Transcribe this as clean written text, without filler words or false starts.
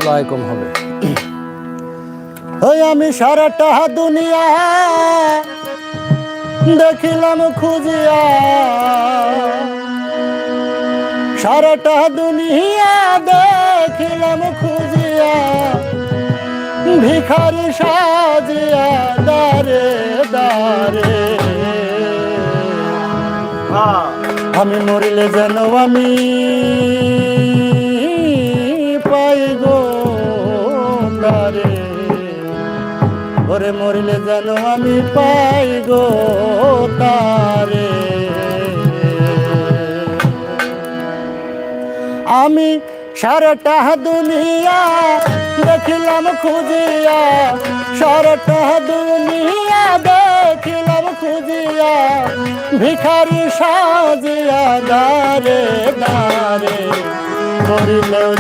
লয় কম হবে। ওই আমি সারাটা দুনিয়া দেখিলাম খুঁজিয়া, সারাটা দুনিয়া দেখিলাম খুঁজিয়া, ভিখারি সাজিয়া দারে দারে। আমি মরিলে যেন আমি পাই গো তারে, ওরে মরিলে যেন আমি পাই গো তারে। আমি সারাটা দুনিয়া দেখিলাম খুঁজিয়া, সারাটা দুনিয়া দেখিলাম খুঁজিয়া, ভিখারি সাজিয়া দারে দারে। মরিলেও